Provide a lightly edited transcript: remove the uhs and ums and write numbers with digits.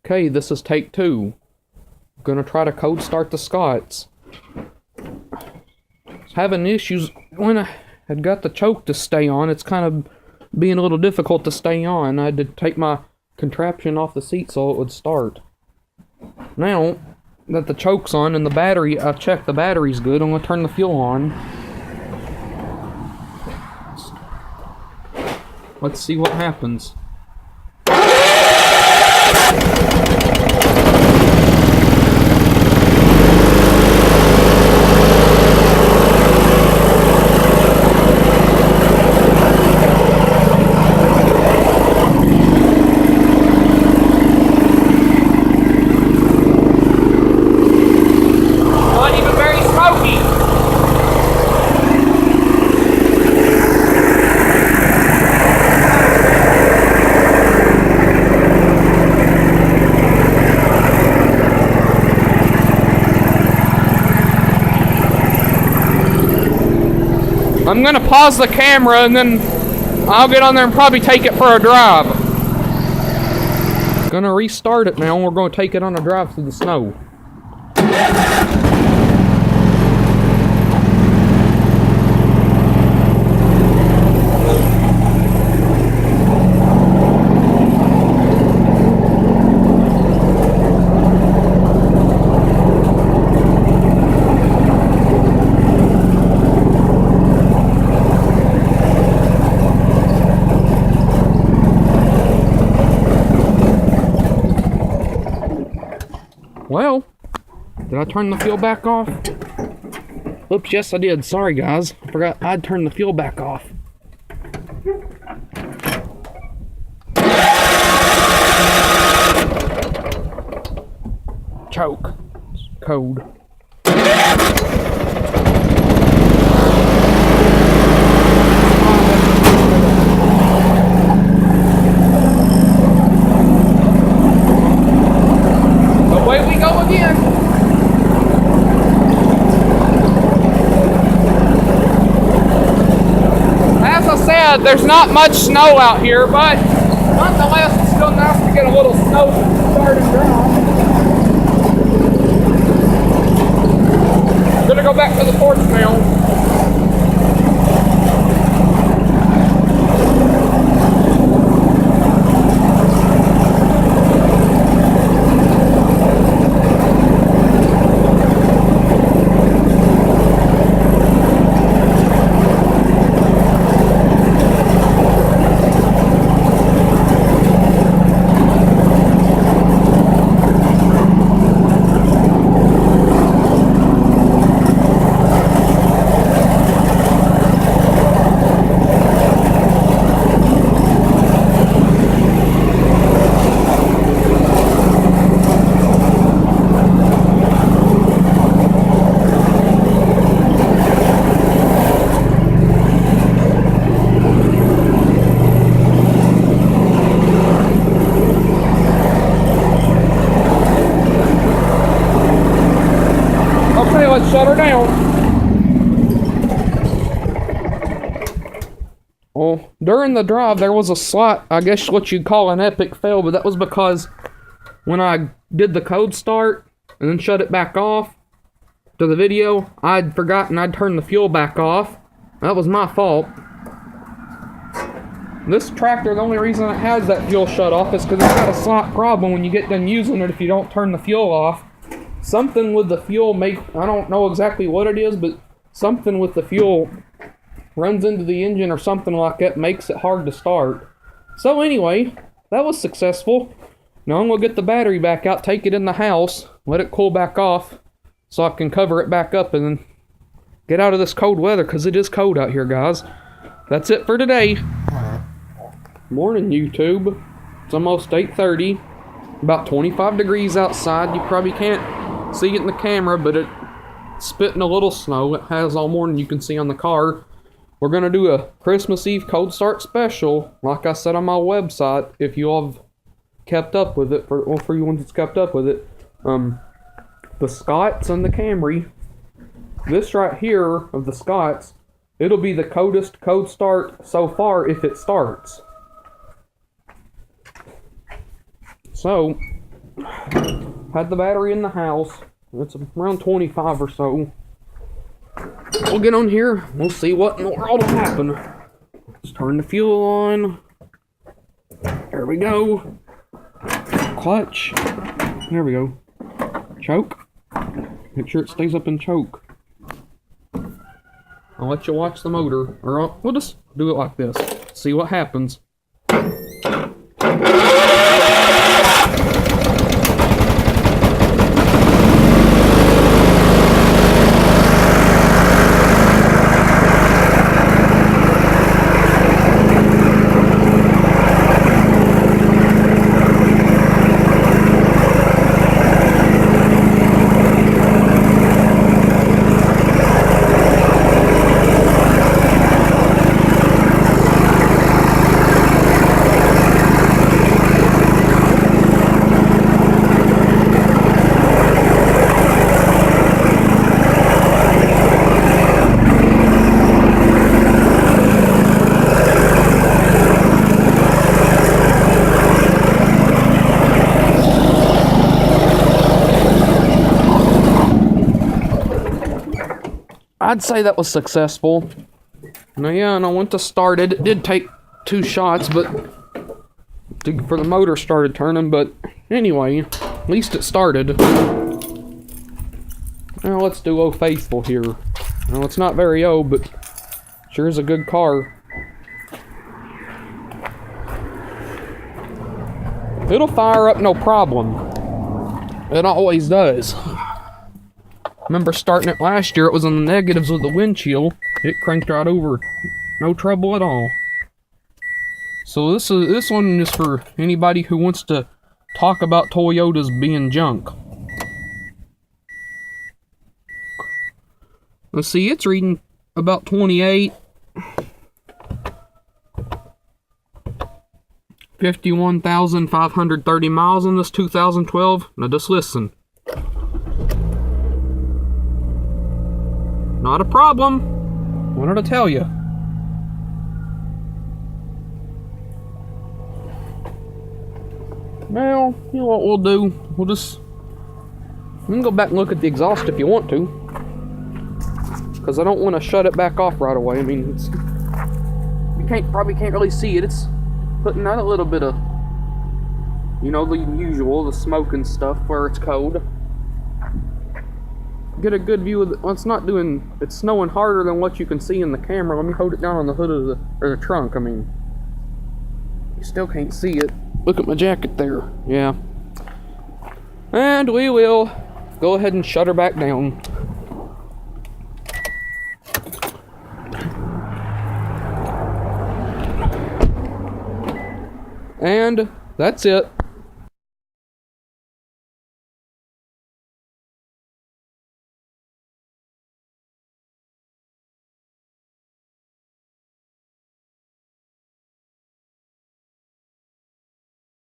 Okay, this is take 2. Gonna try to code start the Scots. Having issues when I had got the choke to stay on. It's kind of being a little difficult to stay on. I had to take my contraption off the seat so it would start. Now that the choke's on and the battery, I checked the battery's good, I'm gonna turn the fuel on. Let's see what happens. Not even very smoky. I'm gonna pause the camera and then I'll get on there and probably take it for a drive. Gonna restart it now and we're gonna take it on a drive through the snow. Well, did I turn the fuel back off? Oops, yes I did. Sorry guys. I forgot I'd turn the fuel back off. Choke. Code. Away we go again. As I said, there's not much snow out here, but nonetheless, it's still nice to get a little snow started dry. Gonna go back to the porch now. Let's shut her down. Well, during the drive there was a slight, I guess what you'd call an epic fail, but that was because when I did the code start and then shut it back off to the video, I'd forgotten I'd turned the fuel back off. That was my fault. This tractor, the only reason it has that fuel shut off is because it's got a slight problem when you get done using it if you don't turn the fuel off. Something with the fuel I don't know exactly what it is, but something with the fuel runs into the engine or something like that, makes it hard to start. So anyway, that was successful. Now I'm going to get the battery back out, take it in the house, let it cool back off so I can cover it back up and then get out of this cold weather, because it is cold out here, guys. That's it for today. Morning, YouTube. It's almost 8:30. About 25 degrees outside. You probably can't see it in the camera, but it's spitting a little snow. It has all morning, you can see on the car. We're going to do a Christmas Eve cold start special, like I said on my website, if you all have kept up with it, for you ones that's kept up with it. The Scots and the Camry. This right here of the Scots, it'll be the coldest code start so far if it starts. So, Had the battery in the house. It's around 25 or so. We'll get on here. We'll see what in the world will happen. Let's turn the fuel on. There we go. Clutch. There we go. Choke. Make sure it stays up in choke. I'll let you watch the motor. Or we'll just do it like this. See what happens. I'd say that was successful. Now, yeah, and I went to start it. It did take 2 shots, but for the motor started turning. But anyway, at least it started. Now let's do Oh Faithful here. Well, it's not very old, but sure is a good car. It'll fire up no problem. It always does. Remember starting it last year, it was in the negatives with the wind chill. It cranked right over. No trouble at all. So this one is for anybody who wants to talk about Toyotas being junk. Let's see, it's reading about 28. 51,530 miles on this 2012. Now just listen. Not a problem. Wanted to tell you. Well, you know what we'll do? We can go back and look at the exhaust if you want to. Because I don't want to shut it back off right away. I mean, you probably can't really see it. It's putting out a little bit of, you know, the usual, the smoke and stuff where it's cold. Get a good view of it. Well, it's snowing harder than what you can see in the camera. Let me hold it down on the hood of the trunk. I mean, you still can't see it. Look at my jacket there. Yeah. And we will go ahead and shut her back down. And that's it.